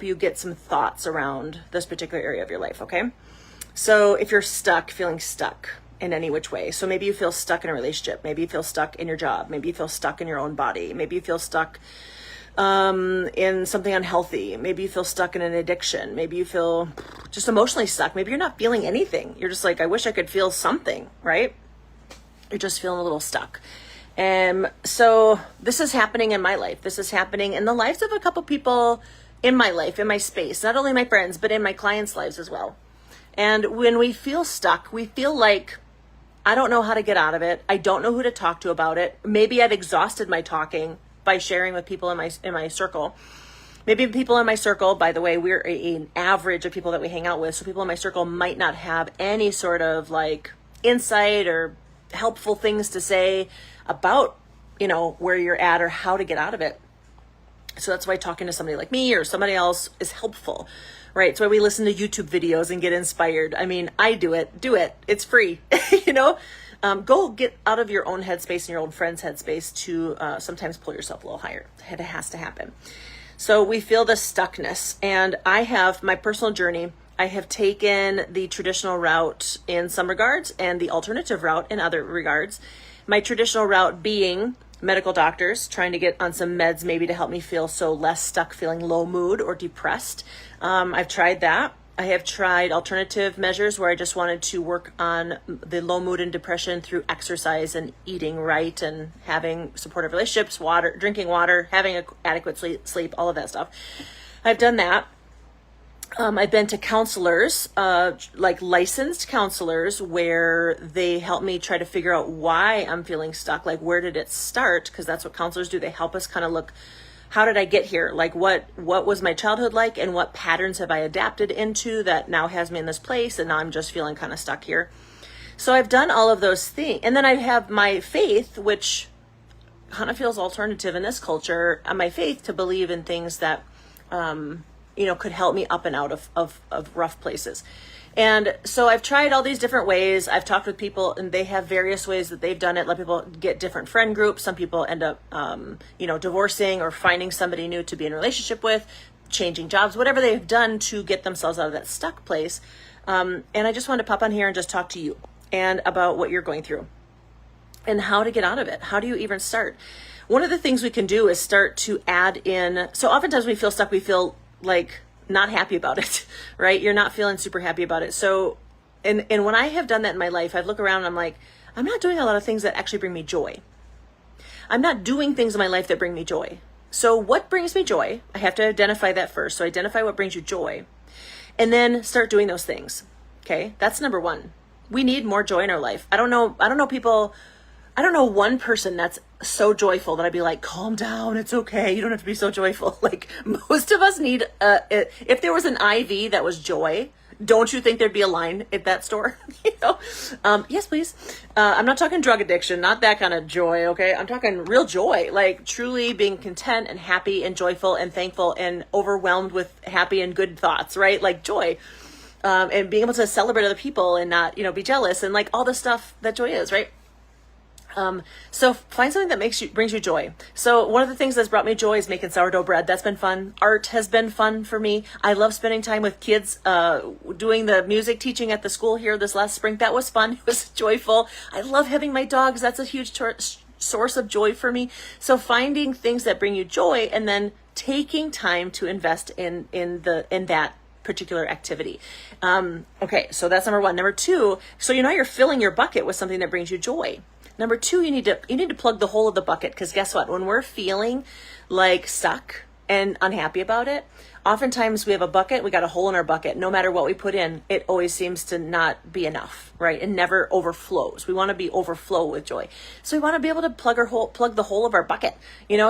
help you get some thoughts around this particular area of your life, okay? So if you're stuck, feeling stuck in any which way, so maybe you feel stuck in a relationship, maybe you feel stuck in your job, maybe you feel stuck in your own body, maybe you feel stuck in something unhealthy, maybe you feel stuck in an addiction, maybe you feel just emotionally stuck, maybe you're not feeling anything, you're just like, I wish I could feel something, right? You're just feeling a little stuck. And so this is happening in my life. This is happening in the lives of a couple people in my life, in my space, not only my friends, but in my clients' lives as well. And when we feel stuck, we feel like, I don't know how to get out of it. I don't know who to talk to about it. Maybe I've exhausted my talking by sharing with people in my circle. Maybe people in my circle, by the way, we're an average of people that we hang out with. So people in my circle might not have any sort of like insight or helpful things to say about, where you're at or how to get out of it. So that's why talking to somebody like me or somebody else is helpful, right? It's why we listen to YouTube videos and get inspired. I mean, I do it. It's free, go get out of your own headspace and your own friend's headspace to sometimes pull yourself a little higher. It has to happen. So we feel the stuckness, and I have my personal journey. I have taken the traditional route in some regards and the alternative route in other regards. My traditional route being medical doctors, trying to get on some meds maybe to help me feel so less stuck, feeling low mood or depressed. I've tried that. I have tried alternative measures where I just wanted to work on the low mood and depression through exercise and eating right and having supportive relationships, drinking water, having adequate sleep, all of that stuff. I've done that. I've been to counselors, like licensed counselors, where they help me try to figure out why I'm feeling stuck. Like, where did it start? Because that's what counselors do. They help us kind of look, how did I get here? Like, what was my childhood like, and what patterns have I adapted into that now has me in this place, and now I'm just feeling kind of stuck here. So I've done all of those things. And then I have my faith, which kind of feels alternative in this culture, my faith to believe in things that, could help me up and out of rough places. And so I've tried all these different ways. I've talked with people, and they have various ways that they've done it. Let people get different friend groups. Some people end up, divorcing or finding somebody new to be in a relationship with, changing jobs, whatever they've done to get themselves out of that stuck place. And I just wanted to pop on here and just talk to you and about what you're going through and how to get out of it. How do you even start? One of the things we can do is start to add in. So oftentimes we feel stuck. We feel like not happy about it, right? You're not feeling super happy about it. So, and when I have done that in my life, I've looked around and I'm like, I'm not doing a lot of things that actually bring me joy. I'm not doing things in my life that bring me joy. So what brings me joy? I have to identify that first. So identify what brings you joy and then start doing those things. Okay. That's number one. We need more joy in our life. I don't know one person that's so joyful that I'd be like, calm down, it's okay, you don't have to be so joyful. Like, most of us need, if there was an IV that was joy, don't you think there'd be a line at that store? Yes, please. I'm not talking drug addiction, not that kind of joy, okay? I'm talking real joy, like truly being content and happy and joyful and thankful and overwhelmed with happy and good thoughts, right? Like joy. And being able to celebrate other people and not, be jealous and like all the stuff that joy is, right? So find something that brings you joy. So one of the things that's brought me joy is making sourdough bread. That's been fun. Art has been fun for me. I love spending time with kids, doing the music teaching at the school here this last spring. That was fun. It was joyful. I love having my dogs. That's a huge source of joy for me. So finding things that bring you joy and then taking time to invest in that particular activity. Okay. So that's number one. Number two, so you're filling your bucket with something that brings you joy. Number two, you need to plug the hole of the bucket, because guess what? When we're feeling like stuck and unhappy about it, oftentimes we have a bucket, we got a hole in our bucket. No matter what we put in, it always seems to not be enough, right? It never overflows. We want to be overflow with joy. So we want to be able to plug the hole of our bucket,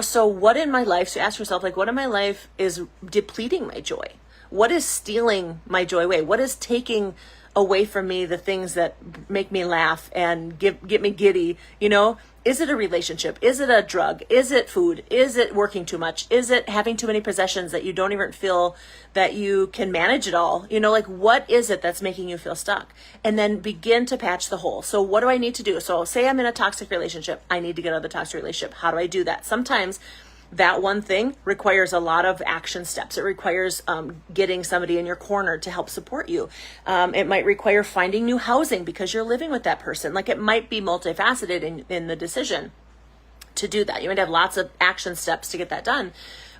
So what in my life, so ask yourself, like, what in my life is depleting my joy? What is stealing my joy away? What is taking away from me the things that make me laugh and get me giddy? Is it a relationship? Is it a drug? Is it food? Is it working too much? Is it having too many possessions that you don't even feel that you can manage it all? Like, what is it that's making you feel stuck? And then begin to patch the hole. So what do I need to do? So say I'm in a toxic relationship. I need to get out of the toxic relationship. How do I do that? Sometimes that one thing requires a lot of action steps. It requires getting somebody in your corner to help support you. It might require finding new housing because you're living with that person. Like, it might be multifaceted in the decision to do that. You might have lots of action steps to get that done.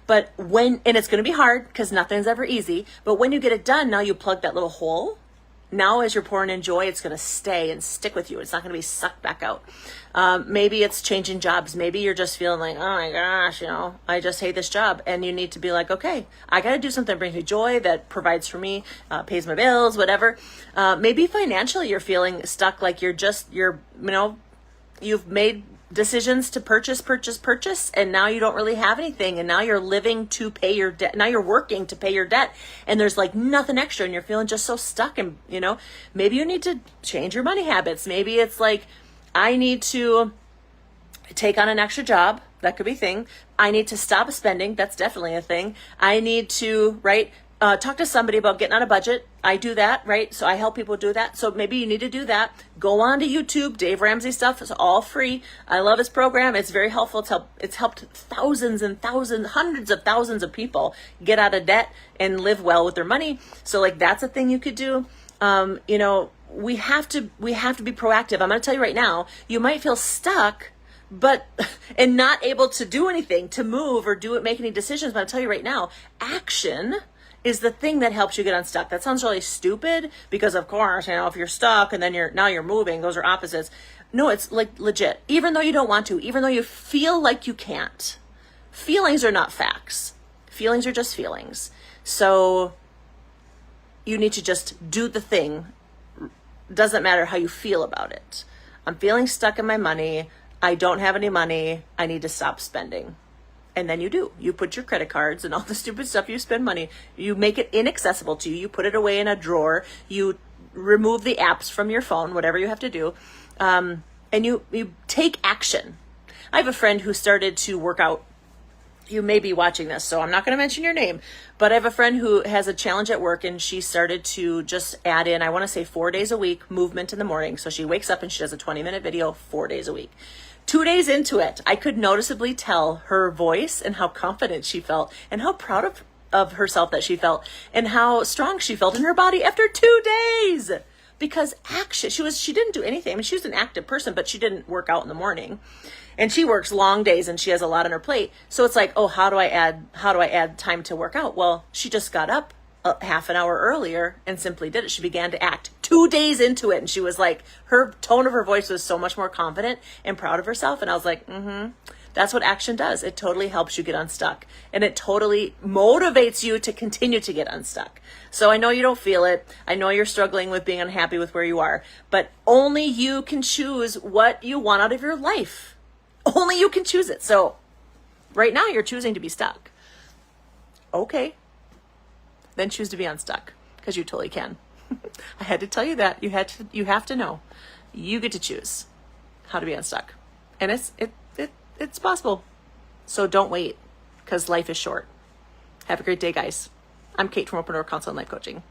But and it's going to be hard because nothing's ever easy. But when you get it done, now you plug that little hole. Now, as you're pouring in joy, it's going to stay and stick with you. It's not going to be sucked back out. Maybe it's changing jobs. Maybe you're just feeling like, oh my gosh, I just hate this job. And you need to be like, okay, I got to do something that brings me joy, that provides for me, pays my bills, whatever. Maybe financially you're feeling stuck, like you've made decisions to purchase, and now you don't really have anything, and now you're living to pay your debt. Now you're working to pay your debt, and there's like nothing extra, and you're feeling just so stuck. And maybe you need to change your money habits. Maybe it's like, I need to take on an extra job. That could be a thing. I need to stop spending. That's definitely a thing. I need to talk to somebody about getting on a budget. I do that, right? So I help people do that. So maybe you need to do that. Go on to YouTube. Dave Ramsey stuff is all free. I love his program. It's very helpful. It's helped thousands and thousands, hundreds of thousands of people get out of debt and live well with their money. So like, that's a thing you could do. We have to be proactive. I'm going to tell you right now, you might feel stuck, and not able to do anything, to move or make any decisions. But I'll tell you right now, action is the thing that helps you get unstuck. That sounds really stupid because, of course, if you're stuck and then you're moving, those are opposites. No, it's like legit. Even though you don't want to, even though you feel like you can't, feelings are not facts. Feelings are just feelings. So you need to just do the thing. Doesn't matter how you feel about it. I'm feeling stuck in my money. I don't have any money. I need to stop spending. And then you do. You put your credit cards and all the stupid stuff you spend money. You make it inaccessible to you. You put it away in a drawer. You remove the apps from your phone, whatever you have to do. And you take action. I have a friend who started to work out. You may be watching this, so I'm not going to mention your name. But I have a friend who has a challenge at work, and she started to just add in, I want to say 4 days a week, movement in the morning. So she wakes up and she does a 20-minute video 4 days a week. 2 days into it, I could noticeably tell her voice and how confident she felt and how proud of herself that she felt and how strong she felt in her body after 2 days. Because action, she didn't do anything. I mean, she was an active person, but she didn't work out in the morning. And she works long days and she has a lot on her plate. So it's like, oh, how do I add time to work out? Well, she just got up half an hour earlier and simply did it. She began to act 2 days into it. And she was like, her tone of her voice was so much more confident and proud of herself. And I was like, that's what action does. It totally helps you get unstuck. And it totally motivates you to continue to get unstuck. So I know you don't feel it. I know you're struggling with being unhappy with where you are, but only you can choose what you want out of your life. Only you can choose it. So right now you're choosing to be stuck. Okay. Then choose to be unstuck, because you totally can. I had to tell you that. You have to know. You get to choose how to be unstuck. And it's possible. So don't wait, because life is short. Have a great day, guys. I'm Kate from Open Door Counsel and Life Coaching.